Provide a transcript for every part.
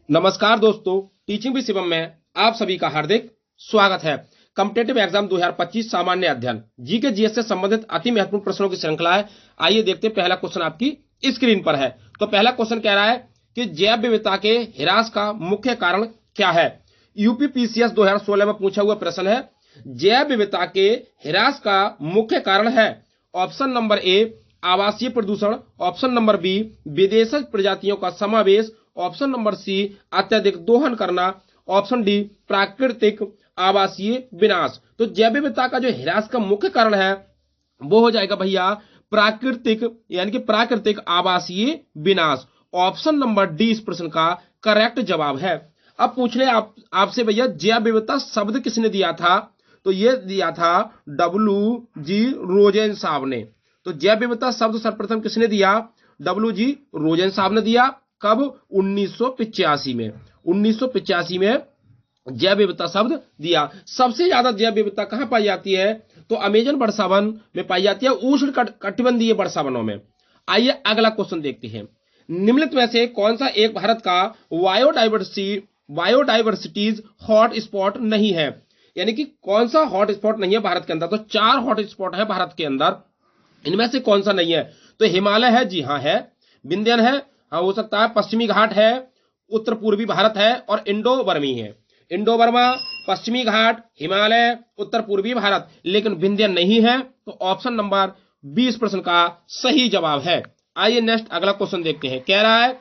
नमस्कार दोस्तों, teaching with Shivam में आप सभी का हार्दिक स्वागत है। कॉम्पिटिटिव एग्जाम 2025 सामान्य अध्ययन जीके जीएस से संबंधित अति महत्वपूर्ण प्रश्नों की श्रृंखला है। आइए देखते हैं, पहला क्वेश्चन आपकी स्क्रीन पर है। तो पहला क्वेश्चन कह रहा है कि जैव विविधता के ह्रास का मुख्य कारण क्या है। यूपीपीसीएस 2016 में पूछा हुआ प्रश्न है। जैव विविधता के ह्रास का मुख्य कारण है ऑप्शन नंबर ए आवासीय प्रदूषण, ऑप्शन नंबर बी विदेशी प्रजातियों का समावेश, ऑप्शन नंबर सी अत्यधिक दोहन करना, ऑप्शन डी प्राकृतिक आवासीय विनाश। तो जैव विविधता का जो ह्रास का मुख्य कारण है वो हो जाएगा भैया प्राकृतिक, यानी कि प्राकृतिक आवासीय विनाश। ऑप्शन नंबर डी इस प्रश्न का करेक्ट जवाब है। अब पूछ ले आपसे भैया जैव विविधता शब्द किसने दिया था। तो ये दिया था डब्ल्यू.जी. रोजेन साहब ने। तो जैव विविधता शब्द सर्वप्रथम किसने दिया। डब्ल्यू.जी. रोजेन साहब ने दिया। कब। 1985 में। 1985 में जैव विविधता शब्द दिया। सबसे ज्यादा जैव विविधता कहां पाई जाती है। तो अमेजन वर्षावन में पाई जाती है, उष्ण कटिबंधीय वर्षावनों में। आइए अगला क्वेश्चन देखते हैं। निम्नलिखित में से कौन सा एक भारत का बायोडाइवर्सिटीज हॉट स्पॉट नहीं है। यानी कि कौन सा हॉट स्पॉट नहीं है भारत के अंदर। तो 4 हॉट स्पॉट है भारत के अंदर, इनमें से कौन सा नहीं है। तो हिमालय है, जी हाँ है। विंध्यन है, हाँ हो सकता है। पश्चिमी घाट है, उत्तर पूर्वी भारत है। और इंडो बर्मी है। इंडो बर्मा, पश्चिमी घाट, हिमालय, उत्तर पूर्वी भारत, लेकिन विंध्यन नहीं है। तो ऑप्शन नंबर 20 प्रश्न का सही जवाब है। आइए नेक्स्ट अगला क्वेश्चन देखते हैं। कह रहा है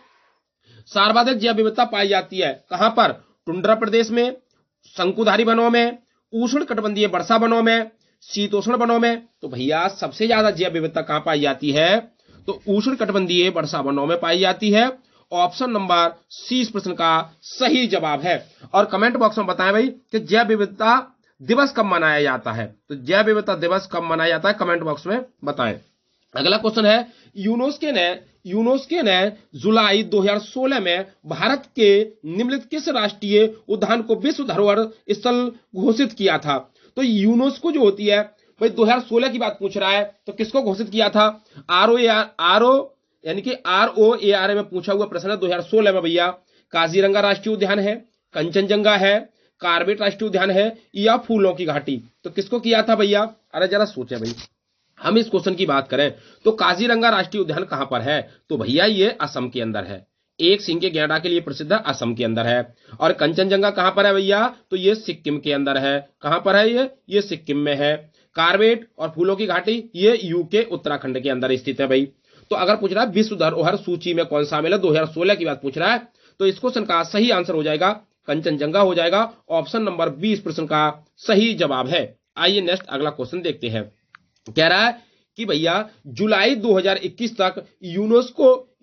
सर्वाधिक जैव विविधता पाई जाती है कहां पर। टुंड्रा प्रदेश में, शंकुधारी वनों में, उष्ण कटिबंधीय वर्षा वनों में, शीतोष्ण वनों में। तो भैया सबसे ज्यादा जैव विविधता कहां पाई जाती है। तो उष्ण कटिबंधीय वर्षा वनों में पाई जाती है। ऑप्शन नंबर सी इस प्रश्न का सही जवाब है। और कमेंट बॉक्स में बताएं भाई कि जैव विविधता दिवस कब मनाया जाता है। तो जैव विविधता दिवस कब मनाया जाता है, कमेंट बॉक्स में बताएं। अगला क्वेश्चन है यूनेस्को ने जुलाई 2016 में भारत के निम्नलिखित किस राष्ट्रीय उद्यान को विश्व धरोहर स्थल घोषित किया था। तो यूनेस्को जो होती है भाई 2016 की बात पूछ रहा है, तो किसको घोषित किया था। आरओ यानी कि ROAR में पूछा हुआ प्रश्न है 2016 में भैया। काजीरंगा राष्ट्रीय उद्यान है, कंचनजंगा है, कार्बेट राष्ट्रीय उद्यान है, या फूलों की घाटी। तो किसको किया था भैया। अरे जरा सोचे भाई, हम इस क्वेश्चन की बात करें तो काजीरंगा राष्ट्रीय उद्यान कहां पर है। तो भैया ये असम के अंदर है। एक सिंह के गैंडा के लिए प्रसिद्ध है, असम के अंदर है। और कंचनजंगा कहां पर है भैया। तो ये सिक्किम के अंदर है। कहां पर है ये सिक्किम में है। कार्बेट और फूलों की घाटी ये यूके उत्तराखंड के अंदर स्थित है भाई। तो अगर पूछ रहा है विश्व धरोहर सूची में कौन शामिल है, 2016 की बात पूछ रहा है, तो इस क्वेश्चन का सही आंसर हो जाएगा कंचनजंगा हो जाएगा। ऑप्शन नंबर 20 प्रश्न का सही जवाब है। आइए नेक्स्ट अगला क्वेश्चन देखते हैं। कह रहा है कि भैया जुलाई 2021 तक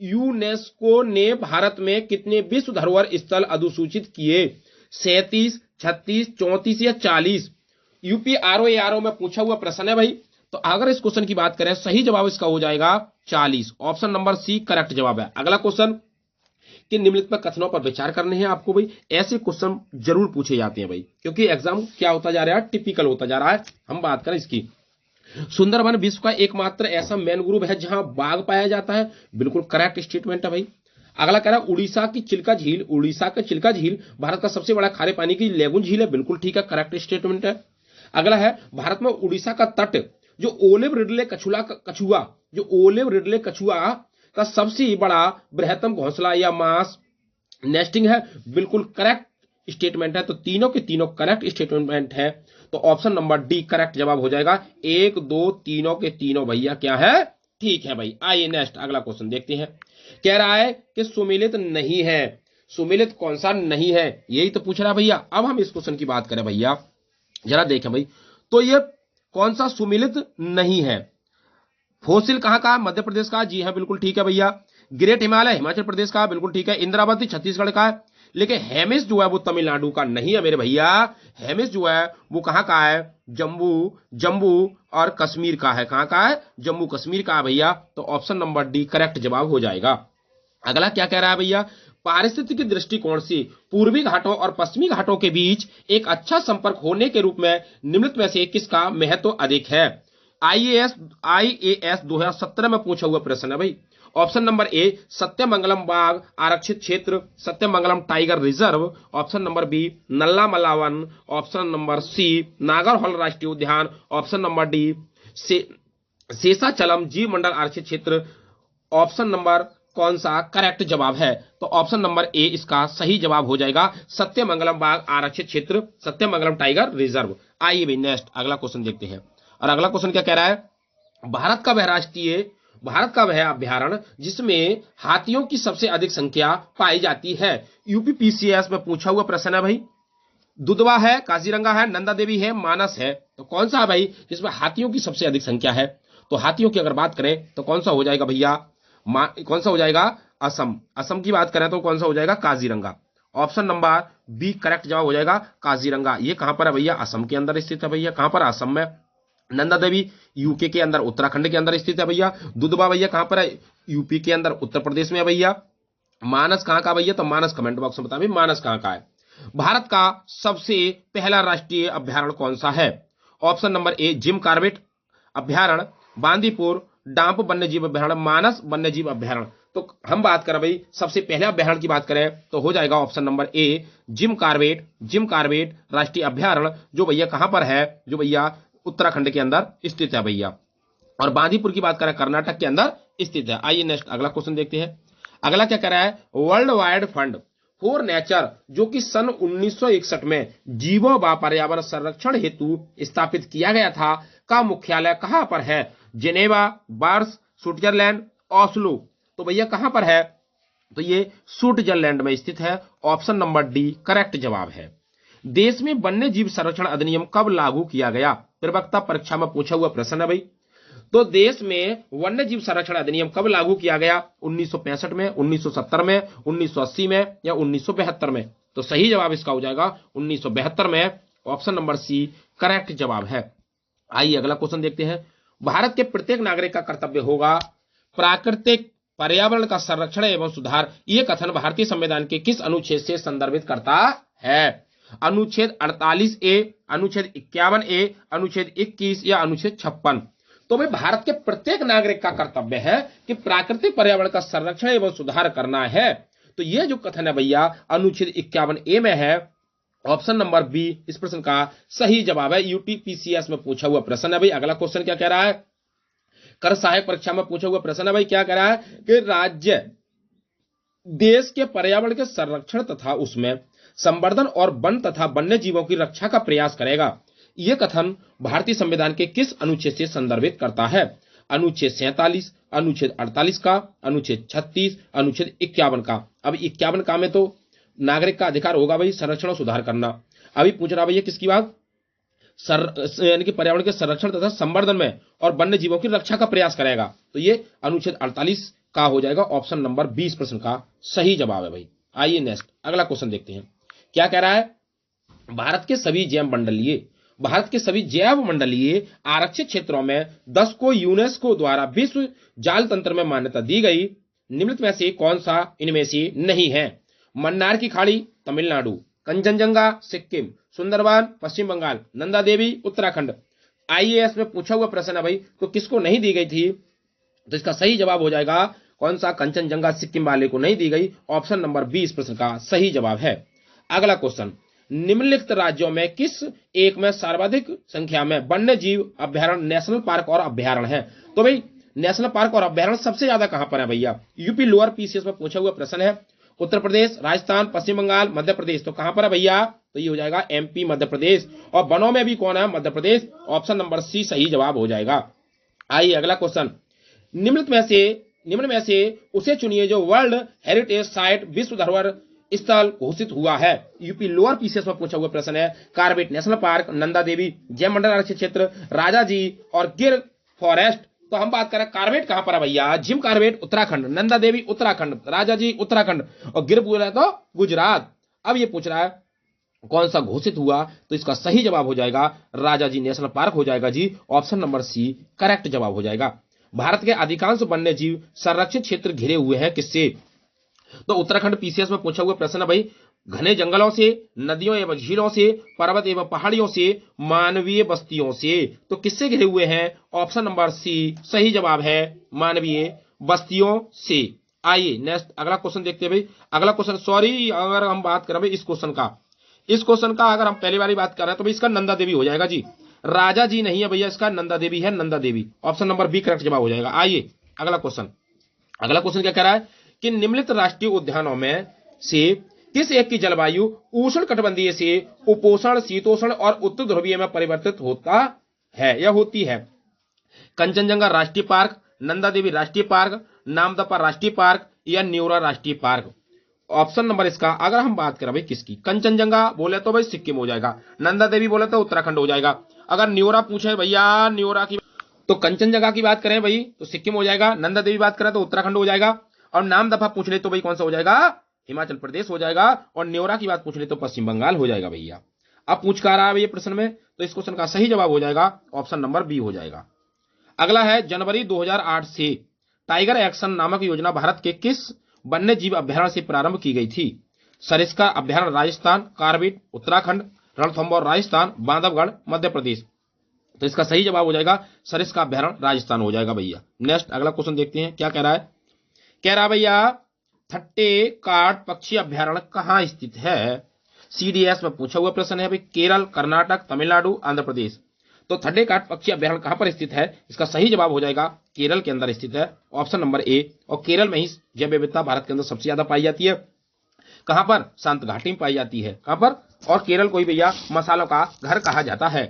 यूनेस्को ने भारत में कितने विश्व धरोहर स्थल अधिसूचित किए। 37, 36, 34 या 40। यूपीआरओ में पूछा हुआ प्रश्न है भाई। तो अगर इस क्वेश्चन की बात करें, सही जवाब इसका हो जाएगा 40। ऑप्शन नंबर सी करेक्ट जवाब है। अगला क्वेश्चन कि निम्नलिखित कथनों पर विचार करने हैं आपको भाई। ऐसे क्वेश्चन जरूर पूछे जाते हैं भाई, क्योंकि एग्जाम क्या होता जा रहा है, टिपिकल होता जा रहा है। हम बात करें इसकी। सुंदरबन विश्व का एकमात्र ऐसा मैनग्रोव है जहां बाघ पाया जाता है। बिल्कुल करेक्ट स्टेटमेंट है भाई। अगला कह रहा है उड़ीसा की चिल्का झील भारत का सबसे बड़ा खारे पानी की लेगुन झील है। बिल्कुल ठीक है, करेक्ट स्टेटमेंट है। अगला है भारत में उड़ीसा का तट जो ओलिव रिडले कछुआ का सबसे बड़ा बृहत्तम घोंसला या मास नेस्टिंग है। बिल्कुल करेक्ट स्टेटमेंट है। तो तीनों के तीनों करेक्ट स्टेटमेंट है। तो ऑप्शन नंबर डी करेक्ट जवाब हो जाएगा। 1, 2, तीनों के तीनों भैया क्या है, ठीक है भाई। आइए नेक्स्ट अगला क्वेश्चन देखते हैं। कह रहा है कि सुमेलित नहीं है। सुमेलित कौन सा नहीं है, यही तो पूछ रहा है भैया। अब हम इस क्वेश्चन की बात करें भैया, जरा देखें भाई। तो ये कौन सा सुमेलित नहीं है। फोसिल कहां का, मध्य प्रदेश का, जी हां बिल्कुल ठीक है भैया। ग्रेट हिमालय हिमाचल प्रदेश का, बिल्कुल ठीक है। इंद्रावती छत्तीसगढ़ का है। लेकिन हेमिस जो है वो तमिलनाडु का नहीं है मेरे भैया। हेमिस जो है वो कहां का है, जम्मू और कश्मीर का है। कहां का है, जम्मू कश्मीर का है भैया। तो ऑप्शन नंबर डी करेक्ट जवाब हो जाएगा। अगला क्या कह रहा है भैया, पारिस्थितिकी दृष्टिकोण से पूर्वी घाटों और पश्चिमी घाटों के बीच एक अच्छा संपर्क होने के रूप में निम्नलिखित में से किसका महत्व अधिक है। आईएएस 2017 में पूछा हुआ प्रश्न है भाई। ऑप्शन नंबर ए सत्यमंगलम बाघ आरक्षित क्षेत्र, Sathyamangalam tiger reserve. Option number B Nallamala वन। ऑप्शन नंबर सी नागरहोल राष्ट्रीय उद्यान। ऑप्शन नंबर डी शेषाचलम जीव मंडल आरक्षित क्षेत्र। ऑप्शन नंबर कौन सा करेक्ट जवाब है? तो ऑप्शन नंबर ए इसका सही जवाब हो जाएगा, सत्यमंगलम बाघ आरक्षित क्षेत्र, सत्यमंगलम टाइगर रिजर्व। आइए भाई नेक्स्ट अगला क्वेश्चन देखते हैं। और अगला क्वेश्चन क्या कह रहा है? भारत का वह अभ्यारण्य जिसमें हाथियों की सबसे अधिक संख्या पाई जाती है। यूपीपीसीएस में पूछा हुआ प्रश्न है भाई। दुधवा है, काजीरंगा है, नंदा देवी है, मानस है, तो कौन सा है भाई जिसमें हाथियों की सबसे अधिक संख्या है? तो हाथियों की अगर बात करें तो कौन सा हो जाएगा भैया? कौन सा हो जाएगा? असम। असम की बात करें तो कौन सा हो जाएगा? Kaziranga. Option number B correct जवाब हो जाएगा, काजीरंगा। ये कहां पर है भैया? असम के अंदर स्थित है भैया। कहां पर? असम में। नंदा देवी यूके के अंदर, उत्तराखंड के अंदर स्थित है भैया। दुधवा भैया कहां पर है? यूपी के अंदर, उत्तर प्रदेश में है भैया। मानस कहां का भैया? तो मानस कमेंट बॉक्स में बताइए मानस कहां का है। भारत का सबसे पहला राष्ट्रीय अभ्यारण्य कौन सा है? Option number A Jim Corbett अभ्यारण्य, बांदीपुर डांप वन्यजीव अभ्यारण्य, मानस वन्यजीव अभ्यारण्य। तो हम बात करें भाई सबसे पहले अभ्यारण्य की बात करें तो हो जाएगा option number A Jim Corbett राष्ट्रीय अभ्यारण्य, जो भैया कहां पर है? जो भैया उत्तराखंड के अंदर स्थित है भैया। और बांदीपुर की बात करें कर्नाटक के अंदर स्थित है। आइए नेक्स्ट अगला क्वेश्चन देखते हैं। अगला क्या कह रहा है? World wide fund for nature जो कि सन 1961 में जीवों व पर्यावरण संरक्षण हेतु स्थापित किया गया था का मुख्यालय कहां पर है? Geneva, bars, Switzerland, Oslo. तो भैया कहां पर है? तो ये स्विट्जरलैंड में स्थित है। ऑप्शन नंबर डी करेक्ट जवाब है। देश में वन्य जीव संरक्षण अधिनियम कब लागू किया गया? प्रवक्ता परीक्षा में पूछा हुआ प्रश्न है भाई। तो देश में वन्य जीव संरक्षण अधिनियम कब लागू किया गया? 1965 में, 1970 में, 1980 में या 1972 में? तो सही जवाब इसका हो जाएगा 1972 में। ऑप्शन नंबर सी करेक्ट जवाब है। आइए अगला क्वेश्चन देखते हैं। भारत के प्रत्येक नागरिक का कर्तव्य होगा प्राकृतिक पर्यावरण का संरक्षण एवं सुधार। यह कथन भारतीय संविधान के किस अनुच्छेद से संदर्भित करता है? अनुच्छेद 48 ए, अनुच्छेद 51 ए, अनुच्छेद 21 या अनुच्छेद 56? तो भाई भारत के प्रत्येक नागरिक का कर्तव्य है कि प्राकृतिक पर्यावरण का संरक्षण एवं सुधार करना है। तो यह जो कथन है भैया अनुच्छेद 51 ए में है। ऑप्शन नंबर बी इस प्रश्न का सही जवाब है। यूटीपीसीएस में पूछा हुआ प्रश्न है भाई। अगला क्वेश्चन क्या कह रहा है? कर सहायक परीक्षा में पूछा हुआ प्रश्न है भाई। क्या कह रहा है कि राज्य देश के पर्यावरण के संरक्षण तथा उसमें संवर्धन और वन तथा वन्य जीवों की रक्षा का प्रयास करेगा। यह कथन भारतीय संविधान के किस अनुच्छेद से संदर्भित करता है? अनुच्छेद 47, अनुच्छेद 48 का, अनुच्छेद 36, अनुच्छेद 51 का। अब 51 का में तो नागरिक का अधिकार होगा भाई संरक्षण और सुधार करना। अभी पूछ रहा भैया किसकी बात? यानी कि पर्यावरण के संरक्षण तथा संवर्धन में और वन्य जीवों की रक्षा का प्रयास करेगा। तो ये अनुच्छेद 48 का हो जाएगा। ऑप्शन नंबर 20 प्रश्न का सही जवाब है भाई। आइए नेक्स्ट अगला क्वेश्चन देखते हैं। क्या कह रहा है? भारत के सभी जैव मंडलीय आरक्षित क्षेत्रों में 10 को यूनेस्को द्वारा विश्व जाल तंत्र में मान्यता दी गई। निम्नलिखित में से कौन सा इनमें से नहीं है? मन्नार की खाड़ी तमिलनाडु, कंचनजंगा सिक्किम, सुंदरबन पश्चिम बंगाल, नंदा देवी उत्तराखंड। आईएएस में पूछा हुआ प्रश्न है भाई। तो किसको नहीं दी गई थी? तो इसका सही जवाब हो जाएगा कौन सा? कंचनजंगा सिक्किम वाले को नहीं दी गई। ऑप्शन नंबर 20 प्रश्न का सही जवाब है। अगला क्वेश्चन, निम्नलिखित राज्यों में किस एक में सर्वाधिक संख्या में वन्य जीव अभ्यारण्य, नेशनल पार्क और अभ्यारण्य है? तो भाई नेशनल पार्क और अभ्यारण्य सबसे ज्यादा कहां पर है भैया? यूपी लोअर पीसीएस में पूछा हुआ प्रश्न है। उत्तर प्रदेश, राजस्थान, पश्चिम बंगाल, मध्य प्रदेश। तो कहां पर है भैया? तो ये हो जाएगा एमपी मध्य प्रदेश। और वनों में भी कौन है? मध्य प्रदेश। ऑप्शन नंबर सी सही जवाब हो जाएगा। आइए अगला क्वेश्चन, निम्न में से उसे चुनिए जो वर्ल्ड हेरिटेज साइट विश्व धरोहर स्थल घोषित हुआ है। यूपी लोअर पीसीएस में पूछा हुआ प्रश्न है। Corbett national park, Nanda Devi जैव मंडल आरक्षित क्षेत्र, राजाजी और गिर फॉरेस्ट। तो हम बात करें कार्बेट कहां पर है भैया? जिम कार्बेट उत्तराखंड, नंदा देवी उत्तराखंड, राजाजी उत्तराखंड और गिर बोला तो गुजरात। अब ये पूछ रहा है कौन सा घोषित हुआ? तो इसका सही जवाब हो जाएगा राजाजी नेशनल पार्क हो जाएगा जी। ऑप्शन नंबर सी करेक्ट जवाब हो जाएगा। भारत के अधिकांश वन्य जीव संरक्षित क्षेत्र घिरे हुए हैं किससे? तो उत्तराखंड पीसीएस में पूछा हुआ प्रश्न है भाई। घने जंगलों से, नदियों एवं झीलों से, पर्वत एवं पहाड़ियों से, मानवीय बस्तियों से। तो किससे घिरे हुए हैं? ऑप्शन नंबर सी सही जवाब है मानवीय बस्तियों से। आइए नेक्स्ट अगला क्वेश्चन देखते हैं भाई। अगला क्वेश्चन, सॉरी अगर हम बात करें भाई इस क्वेश्चन का, अगर हम पहली बारी बात कर रहे हैं तो भाई इसका नंदा देवी हो जाएगा जी, राजा जी नहीं है भैया, इसका नंदा देवी है, Nanda Devi. Option number B correct जवाब हो जाएगा। आइए अगला क्वेश्चन, क्या कह रहा है कि निम्नलिखित राष्ट्रीय उद्यानों में से किस एक की जलवायु उष्ण कटिबंधीय से उपोष्ण, शीतोष्ण और उत्तर ध्रुवीय में परिवर्तित होता है या होती है? कंचनजंगा राष्ट्रीय पार्क, नंदा देवी राष्ट्रीय पार्क, नामदफा राष्ट्रीय पार्क या न्यूरा राष्ट्रीय पार्क? ऑप्शन नंबर इसका अगर हम बात करें भाई किसकी, कंचनजंगा बोले तो भाई सिक्किम हो जाएगा, नंदा देवी बोले तो उत्तराखंड हो जाएगा, अगर न्यूरा पूछे भैया न्यूरा की तो कंचनजंगा की बात करें भाई तो सिक्किम हो जाएगा, नंदा देवी बात करें तो उत्तराखंड हो जाएगा, और नाम दफा पूछ ले तो भाई कौन सा हो जाएगा, हिमाचल प्रदेश हो जाएगा, और न्योरा की बात पूछ ले तो पश्चिम बंगाल हो जाएगा भैया। अब पूछ कर रहा है ये प्रश्न में, तो इस क्वेश्चन का सही जवाब हो जाएगा ऑप्शन नंबर बी हो जाएगा। अगला है, जनवरी 2008 से टाइगर एक्शन नामक योजना भारत के किस वन्य जीव अभ्यारण्य से प्रारंभ की गई थी? सरिस्का अभ्यारण्य राजस्थान, कार्बेट उत्तराखंड, रणथंभौर राजस्थान, बांधवगढ़ मध्य प्रदेश? तो इसका सही जवाब हो जाएगा सरिस्का अभ्यारण्य राजस्थान हो जाएगा भैया। नेक्स्ट अगला क्वेश्चन देखते हैं क्या कह रहा है। कह रहा भैया थट्टेकाट पक्षी अभ्यारण्य कहां स्थित है? सीडीएस में पूछा हुआ प्रश्न है भाई, केरल, कर्नाटक, तमिलनाडु, आंध्र प्रदेश? तो थट्टेकाट पक्षी अभ्यारण्य कहां पर स्थित है? इसका सही जवाब हो जाएगा केरल के अंदर स्थित है, ऑप्शन नंबर ए। और केरल में ही जैव विविधता भारत के अंदर सबसे ज्यादा पाई जाती है। कहां पर? शांत घाटी में पाई जाती है। कहां पर? और केरल को ही भैया मसालों का घर कहा जाता है।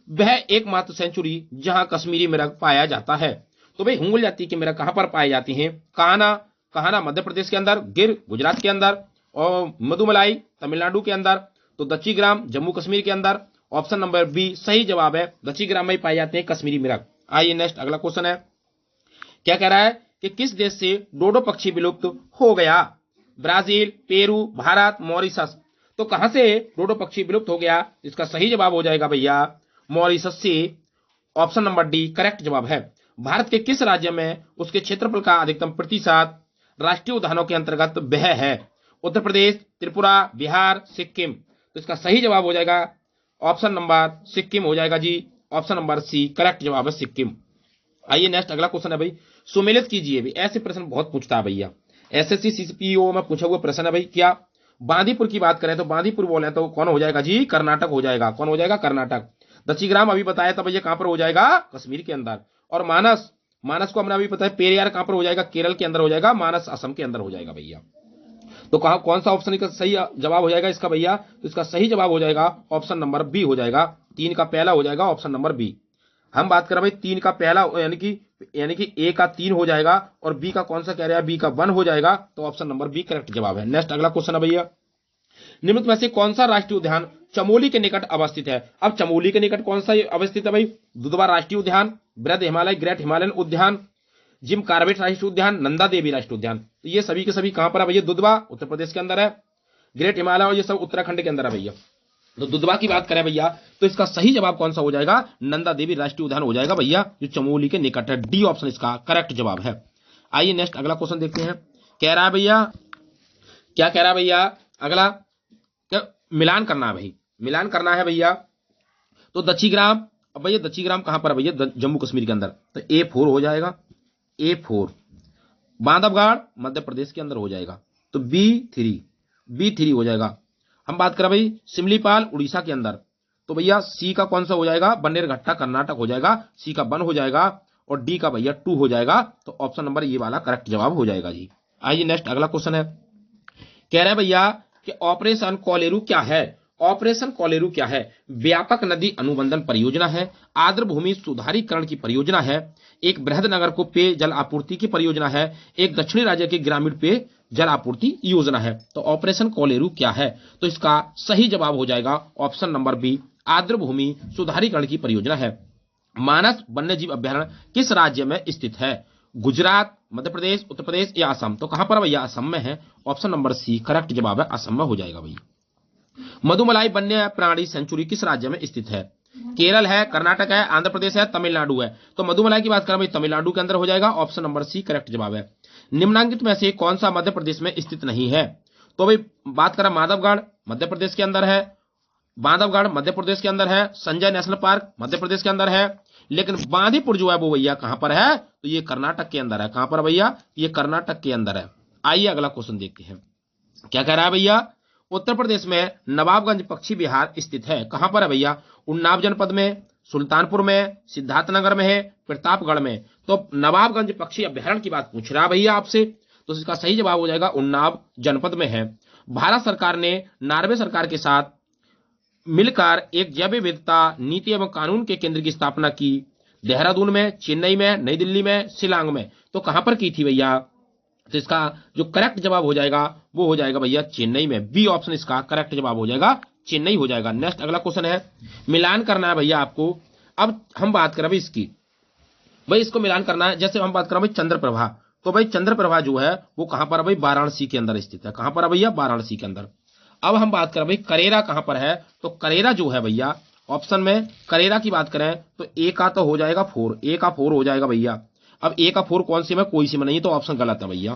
वह एकमात्र सेंचुरी जहां कश्मीरी मिरग पाया जाता है। तो भाई हुंगुल जाति के मिरग कहां पर पाए जाती हैं? कान्हा मध्य प्रदेश के अंदर, गिर गुजरात के अंदर, और मधुमलाई तमिलनाडु के अंदर, तो दच्चीग्राम जम्मू कश्मीर के अंदर। ऑप्शन नंबर बी सही जवाब है, दच्चीग्राम में पाए जाते हैं कश्मीरी मिरग। आइए नेक्स्ट अगला क्वेश्चन है, क्या कह रहा है कि किस देश से डोडो पक्षी विलुप्त हो गया? Brazil, Peru, Bharat, Mauritius? तो कहां से डोडो पक्षी विलुप्त हो गया? इसका सही जवाब हो जाएगा भैया मॉरिशस से, ऑप्शन नंबर डी करेक्ट जवाब है। भारत के किस राज्य में उसके क्षेत्रफल का अधिकतम प्रतिशत राष्ट्रीय उद्यानों के अंतर्गत वह है? उत्तर प्रदेश, त्रिपुरा, बिहार, सिक्किम? तो इसका सही जवाब हो जाएगा ऑप्शन नंबर सिक्किम हो जाएगा जी, ऑप्शन नंबर सी करेक्ट जवाब है सिक्किम। आइए नेक्स्ट अगला क्वेश्चन है भाई, सुमेलित कीजिए भाई, ऐसे प्रश्न बहुत पूछता है भैया, एसएससी सीपीओ में पूछा हुआ प्रश्न है भाई। क्या बांदीपुर की बात करें तो बांदीपुर बोले तो कौन हो जाएगा जी? कर्नाटक हो जाएगा। कौन हो जाएगा? कर्नाटक। दच्चीग्राम अभी बताया था भैया कहां पर हो जाएगा? कश्मीर के अंदर। और मानस को हमने अभी पता है पेरियार कहां पर हो जाएगा? केरल के अंदर हो जाएगा, मानस असम के अंदर हो जाएगा भैया। तो कौन सा ऑप्शन का सही जवाब हो जाएगा इसका भैया? तो इसका सही जवाब हो जाएगा ऑप्शन नंबर बी हो जाएगा, 3 का पहला हो जाएगा ऑप्शन नंबर बी। हम बात करें भाई 3 का पहला यानी कि ए का 3 हो जाएगा, और बी का कौन सा कह रहा है? बी का 1 हो जाएगा, तो ऑप्शन नंबर बी करेक्ट जवाब है। नेक्स्ट अगला क्वेश्चन है भैया, निम्नलिखित में से कौन सा राष्ट्रीय उद्यान चमोली के निकट अवस्थित है? अब चमोली के निकट कौन सा अवस्थित है भाई? दुधवा राष्ट्रीय उद्यान, बृहद हिमालय ग्रेट हिमालयन उद्यान, जिम कार्बेट राष्ट्रीय उद्यान, नंदा देवी राष्ट्रीय उद्यान? तो ये सभी के सभी कहां पर है भैया? दुधवा उत्तर प्रदेश के अंदर है, ग्रेट हिमालय और ये सब उत्तराखंड के अंदर है भैया। तो दुधवा की बात करें भैया तो इसका सही जवाब कौन सा हो जाएगा? नंदा देवी राष्ट्रीय उद्यान हो जाएगा भैया, जो चमोली के निकट है। डी ऑप्शन इसका करेक्ट जवाब है। आइए नेक्स्ट अगला क्वेश्चन देखते हैं, कह रहा है भैया, क्या कह रहा है भैया? अगला मिलान करना है भाई, मिलान करना है भैया। तो दच्चीग्राम, अब भैया दच्चीग्राम कहां पर है भैया? जम्मू कश्मीर के अंदर, तो A4 हो जाएगा, A4। बांधवगढ़ मध्य प्रदेश के अंदर हो जाएगा, तो B3 हो जाएगा। हम बात करें भाई सिमलीपाल उड़ीसा के अंदर, तो भैया सी का कौन सा हो जाएगा? बन्नेरघट्टा कर्नाटक हो जाएगा, सी का 1 हो जाएगा, और डी का भैया 2 हो जाएगा, तो ऑप्शन नंबर ये वाला करेक्ट जवाब हो जाएगा जी। आइए नेक्स्ट अगला क्वेश्चन है, कह रहा है भैया कि ऑपरेशन कोलेरू क्या है? ऑपरेशन कोलेरू क्या है? व्यापक नदी अनुबंधन परियोजना है, आर्द्र भूमि सुधारीकरण की परियोजना है, एक बृहद नगर को पेयजल आपूर्ति की परियोजना है, एक दक्षिणी राज्य के ग्रामीण पेय जल आपूर्ति योजना है। तो ऑपरेशन कोलेरू क्या है? तो इसका सही जवाब हो जाएगा ऑप्शन नंबर बी, आर्द्र भूमि सुधारीकरण की परियोजना है। मानस वन्य जीव अभ्यारण्य किस राज्य में स्थित है? गुजरात, मध्य प्रदेश, उत्तर प्रदेश या असम? तो कहां पर भैया? असम में है, ऑप्शन नंबर सी करेक्ट जवाब है, असम में हो जाएगा भैया। मधुमलाई वन्य प्राणी सेंचुरी किस राज्य में स्थित है? केरल है, कर्नाटक है, आंध्र प्रदेश है, तमिलनाडु है? तो मधुमलाई की बात करें भाई तमिलनाडु के अंदर हो जाएगा, ऑप्शन नंबर सी करेक्ट जवाब है। निम्नलिखित में से कौन सा मध्य प्रदेश में स्थित नहीं है? तो भाई बात करें माधवगढ़ मध्य प्रदेश के अंदर है, बांधवगढ़ मध्य प्रदेश के अंदर है, संजय नेशनल पार्क मध्य प्रदेश के अंदर है, लेकिन बांदीपुर जो है वो भैया कहां पर है, तो ये कर्नाटक के अंदर है। कहां पर भैया, ये कर्नाटक के अंदर है। आइए अगला क्वेश्चन देखते हैं, क्या कह रहा है भैया, उत्तर प्रदेश में नवाबगंज पक्षी विहार स्थित है, कहां पर है भैया, उन्नाव जनपद में, सुल्तानपुर में, सिद्धार्थनगर में है, प्रतापगढ़ में। तो नवाबगंज पक्षी अभ्यारण्य की बात पूछ रहा है भैया आपसे, तो इसका सही जवाब हो जाएगा उन्नाव जनपद में है। भारत सरकार ने नॉर्वे सरकार के साथ मिलकर एक जैव विविधता नीति एवं कानून के केंद्र की स्थापना की, देहरादून में, चेन्नई में, नई दिल्ली में, शिलांग में। तो कहां पर की थी भैया, तो इसका जो करेक्ट जवाब हो जाएगा वो हो जाएगा भैया चेन्नई में। बी ऑप्शन इसका करेक्ट जवाब हो जाएगा, चेन्नई हो जाएगा। नेक्स्ट अगला क्वेश्चन है, मिलान करना है भैया आपको। अब हम बात करें भाई इसकी, भाई इसको मिलान करना है। जैसे हम बात करें भाई चंद्रप्रभा, तो भाई चंद्रप्रभा जो है वो कहां पर है भाई, वाराणसी के अंदर स्थित है। कहां पर है भैया, वाराणसी के अंदर। अब हम बात करें भाई करेरा कहां पर है, तो करेरा जो है भैया ऑप्शन में करेरा की बात करें तो ए का तो हो जाएगा 4, ए का 4 हो जाएगा भैया। अब ए का 4 कौन सी में, कोई सी में नहीं, तो ऑप्शन गलत है भैया,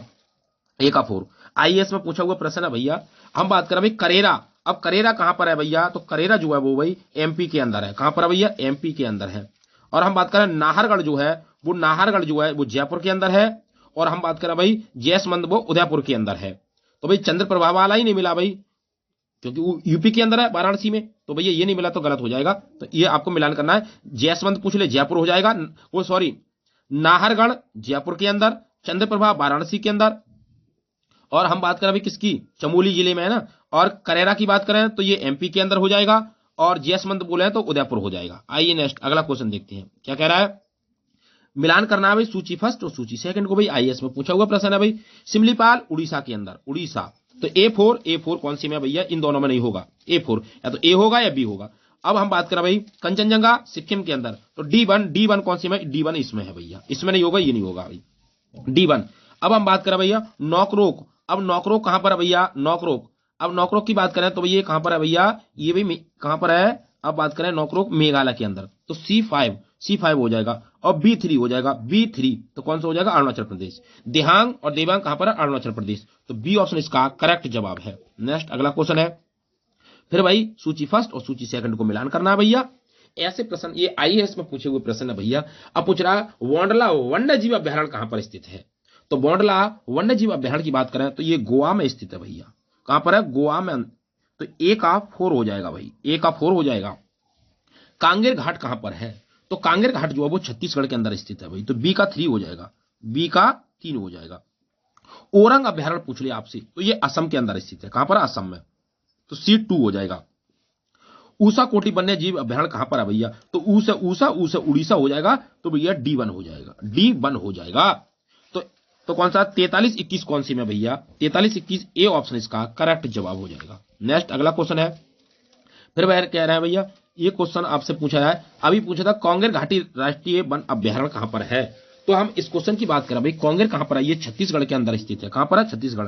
ए का 4। आईएएस में पूछा हुआ प्रश्न है भैया। हम बात करें भाई करेरा, अब करेरा कहां पर है भैया, तो करेरा जो है वो भाई एमपी के अंदर है। कहां पर है भैया, एमपी के अंदर है। और हम बात करें नाहरगढ़ जो है, वो नाहरगढ़ जो है वो जयपुर के अंदर है। और हम बात करें भाई जैसमंद, वो उदयपुर के अंदर है। तो भाई चंद्रप्रभा वाला ही नहीं मिला भाई, क्योंकि वो यूपी के अंदर है वाराणसी में, तो भैया ये नहीं मिला तो गलत हो जाएगा। तो ये आपको मिलान करना है। जयसवंत पूछ ले, जयपुर हो जाएगा, वो सॉरी नाहरगढ़ जयपुर के अंदर, चंद्रप्रभा वाराणसी के अंदर। और हम बात करें अभी किसकी, चमोली जिले में है ना। और करेरा की बात करें तो ये एमपी के अंदर हो जाएगा, और जयसमंत बोले तो उदयपुर हो जाएगा। आइए नेक्स्ट अगला क्वेश्चन देखते हैं, क्या कह रहा है, मिलान करना है भाई सूची फर्स्ट और सूची सेकंड को। भाई आईएएस में पूछा हुआ प्रश्न है भाई, सिमलीपाल उड़ीसा के अंदर, उड़ीसा। तो ए4 कौन सी में भैया, इन दोनों में नहीं होगा, ए4 या तो ए होगा या बी होगा। अब हम बात करें भाई कंचनजंगा सिक्किम के अंदर, तो डी1 कौन सी में, डी1 इसमें है भैया, इसमें नहीं होगा, ये नहीं होगा भाई, डी1। अब हम बात करें भैया नौकरोक, अब नौकरोक कहां पर है भैया, नौकरोक। अब नौकरोक की बात करें तो भैया कहां पर है भैया, ये भी कहां पर है। अब बात करें नौकरोक मेघालय के अंदर, तो C5 हो जाएगा। और B3 हो जाएगा, B3 तो कौन सा हो जाएगा, अरुणाचल प्रदेश। देहांग और देवांग कहां पर है, अरुणाचल प्रदेश। तो बी ऑप्शन इसका करेक्ट जवाब है। नेक्स्ट अगला क्वेश्चन है, फिर भाई सूची फर्स्ट और सूची सेकंड को मिलान करना है भैया। ऐसे प्रश्न ये आईएएस में पूछे हुए प्रश्न है भैया। अब पूछ रहा वांडला वन्य जीव अभ्यारण्य कहां पर स्थित है, तो वांडला वन्य जीव अभ्यारण्य की बात करें तो ये गोवा में स्थित है भैया। कहां पर है, गोवा में। तो ए का 4 हो जाएगा भाई, ए का 4 हो जाएगा। कांगेर घाट कहां पर है, तो कांगेर घाट जो है वो छत्तीसगढ़ के अंदर स्थित है भाई। तो बी का 3 हो जाएगा, बी का 3 हो जाएगा। ओरंग अभ्यारण्य पूछ लिया आपसे, तो ये असम के अंदर स्थित है। कहां पर है, असम में। तो C2 हो जाएगा। ऊषा कोटि वन्य जीव अभ्यारण्य कहां पर है भैया, तो ऊषा उड़ीसा हो जाएगा। तो भैया D1 हो जाएगा, D1 हो जाएगा। तो कौन सा 43-21 कौन सी में भैया, 43-21 ए ऑप्शन इसका करेक्ट जवाब हो जाएगा। नेक्स्ट अगला क्वेश्चन है, फिर वह कह रहे हैं भैया ये क्वेश्चन आपसे पूछा है, अभी पूछा था कांगेर घाटी राष्ट्रीय वन अभ्यारण्य कहां पर है। तो हम इस क्वेश्चन की बात करें भाई, कांगेर कहां पर है, ये छत्तीसगढ़ के अंदर स्थित है। कहां पर है, छत्तीसगढ़।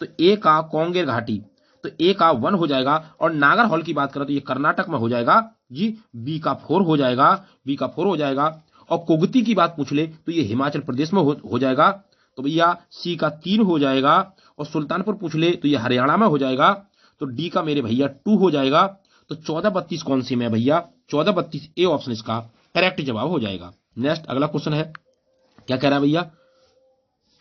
तो ए का कांगेर घाटी, तो ए का 1 हो जाएगा। और नागर हॉल की बात करें तो ये कर्नाटक में हो जाएगा जी, बी का 4 हो जाएगा, बी का 4 हो जाएगा। और कुगती की बात पूछ ले तो ये हिमाचल प्रदेश में हो जाएगा। तो भैया सी का 3 हो जाएगा। और सुल्तानपुर पूछ ले तो ये हरियाणा में हो जाएगा। तो डी का मेरे भैया 2 हो जाएगा। तो 14-32 कौन सी में भैया, 14-32 ए ऑप्शन इसका करेक्ट जवाब हो जाएगा। नेक्स्ट अगला क्वेश्चन है, क्या कह रहा है भैया,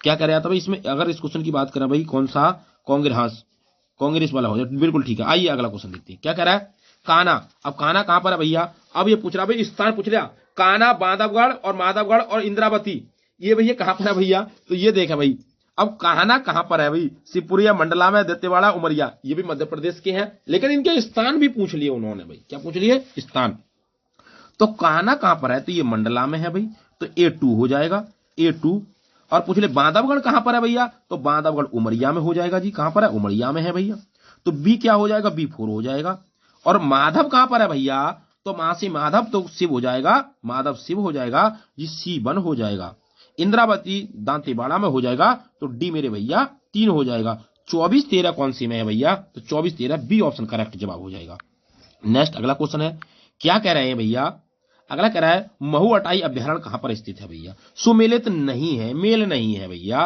क्या कह रहा था भाई इसमें, अगर इस क्वेश्चन की बात करें भाई कौन सा, कांग्रेस वाला हो जाए, बिल्कुल ठीक है। आइए अगला क्वेश्चन देखते हैं, क्या कह रहा है, कान्हा। अब कान्हा कहां पर है भैया, अब ये पूछ रहा भाई स्थान पूछ लिया, कान्हा बांधवगढ़ और माधवगढ़ और इंद्रावती, ये भैया कहां पर है भैया। तो ये देखा भाई, अब कान्हा कहां पर है भाई, शिवपुरिया, मंडला में, दंतेवाड़ा, उमरिया, ये भी मध्य प्रदेश के हैं। लेकिन इनके स्थान भी पूछ लिए उन्होंने भाई, क्या पूछ लिए, स्थान। तो कान्हा कहां पर है, तो ये मंडला में है भाई। तो A2 हो जाएगा, A2। और पूछ ले बांधवगढ़ कहां पर है भैया, तो बांधवगढ़ उमरिया में हो जाएगा जी। कहां पर है, उमरिया में है भैया। तो बी क्या हो जाएगा, B4 हो जाएगा। और माधव कहां पर है भैया, तो मासी माधव तो शिव हो जाएगा, माधव शिव हो जाएगा जी, C1 हो जाएगा। इंद्रावती दांतेवाड़ा में हो जाएगा। तो डी मेरे भैया 3 हो जाएगा। 24-13 कौन सी में है भैया, तो 24-13 बी ऑप्शन करेक्ट जवाब हो जाएगा। नेक्स्ट अगला क्वेश्चन है, क्या कह रहे हैं भैया, अगला कह रहा है महू अटाई अभ्यारण्य कहां पर स्थित है भैया। सुमेलित नहीं है, मेल नहीं है भैया।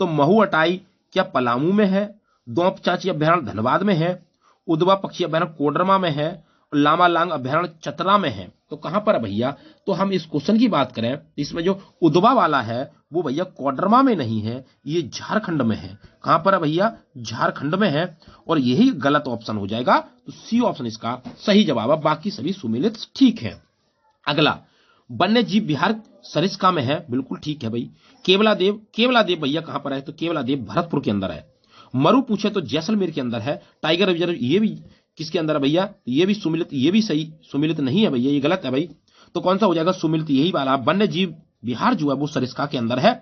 तो महू अटाई क्या पलामू में है, दोप चाची अभ्यारण्य धनबाद में है, उदवा पक्षी अभ्यारण्य कोडरमा में है, लामा लांग अभ्यारण्य चतरा में है। तो कहां पर है भैया? तो हम इस क्वेश्चन की बात करें, इसमें जो उदवा वाला है वो भैया कोडरमा में नहीं है, ये झारखंड में है। कहां पर है भैया? झारखंड में है, और यही गलत ऑप्शन हो जाएगा। तो सी ऑप्शन इसका सही जवाब है, बाकी सभी सुमेलित ठीक है। अगला, वन्य जीव विहार सरिस्का में है, बिल्कुल ठीक है भाई। केवलादेव भैया कहां पर है? तो केवलादेव भरतपुर के अंदर है। मरु पूछे तो जैसलमेर के अंदर है। टाइगर रिजर्व ये भी किसके अंदर है भैया? ये भी सुमिलित, ये भी सही सुमिलित नहीं है भैया, ये गलत है भाई। तो कौन सा हो जाएगा? सुमिलित यही वाला। वन्य जीव विहार जो है वो सरिस्का के अंदर है।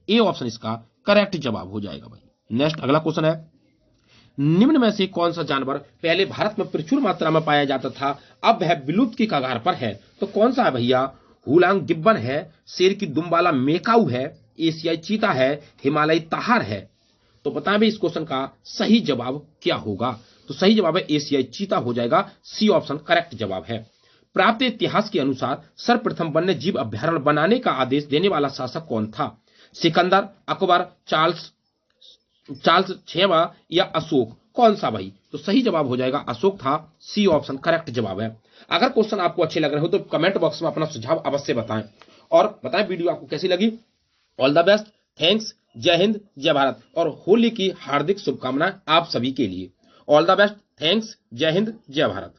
ए ऑप्शन इसका करेक्ट जवाब हो जाएगा भाई। नेक्स्ट अगला क्वेश्चन है, निम्न में से कौन सा जानवर पहले भारत में प्रचुर मात्रा में पाया जाता था, अब वह विलुप्त की कगार पर है? तो कौन सा है भैया? हुलांग गिब्बन है, शेर की दुम्बाला मेकाऊ है, एशियाई चीता है, हिमालयी ताहार है। तो बताएं भाई इस क्वेश्चन का सही जवाब क्या होगा? तो सही जवाब है एशियाई चीता हो जाएगा। सी ऑप्शन करेक्ट जवाब है। प्राप्त इतिहास के अनुसार सर्वप्रथम वन्य जीव अभ्यारण्य बनाने का आदेश देने वाला शासक कौन था? सिकंदर, अकबर, चार्ल्स छेवा या अशोक? कौन सा भाई? तो सही जवाब हो जाएगा अशोक था। सी ऑप्शन करेक्ट जवाब है। अगर क्वेश्चन आपको अच्छे लग रहे हो तो कमेंट बॉक्स में अपना सुझाव अवश्य बताएं, और बताएं वीडियो आपको कैसी लगी। ऑल द बेस्ट, थैंक्स, जय हिंद, जय भारत, और होली की हार्दिक शुभकामनाएं आप सभी के लिए। ऑल द बेस्ट, थैंक्स, जय हिंद, जय भारत।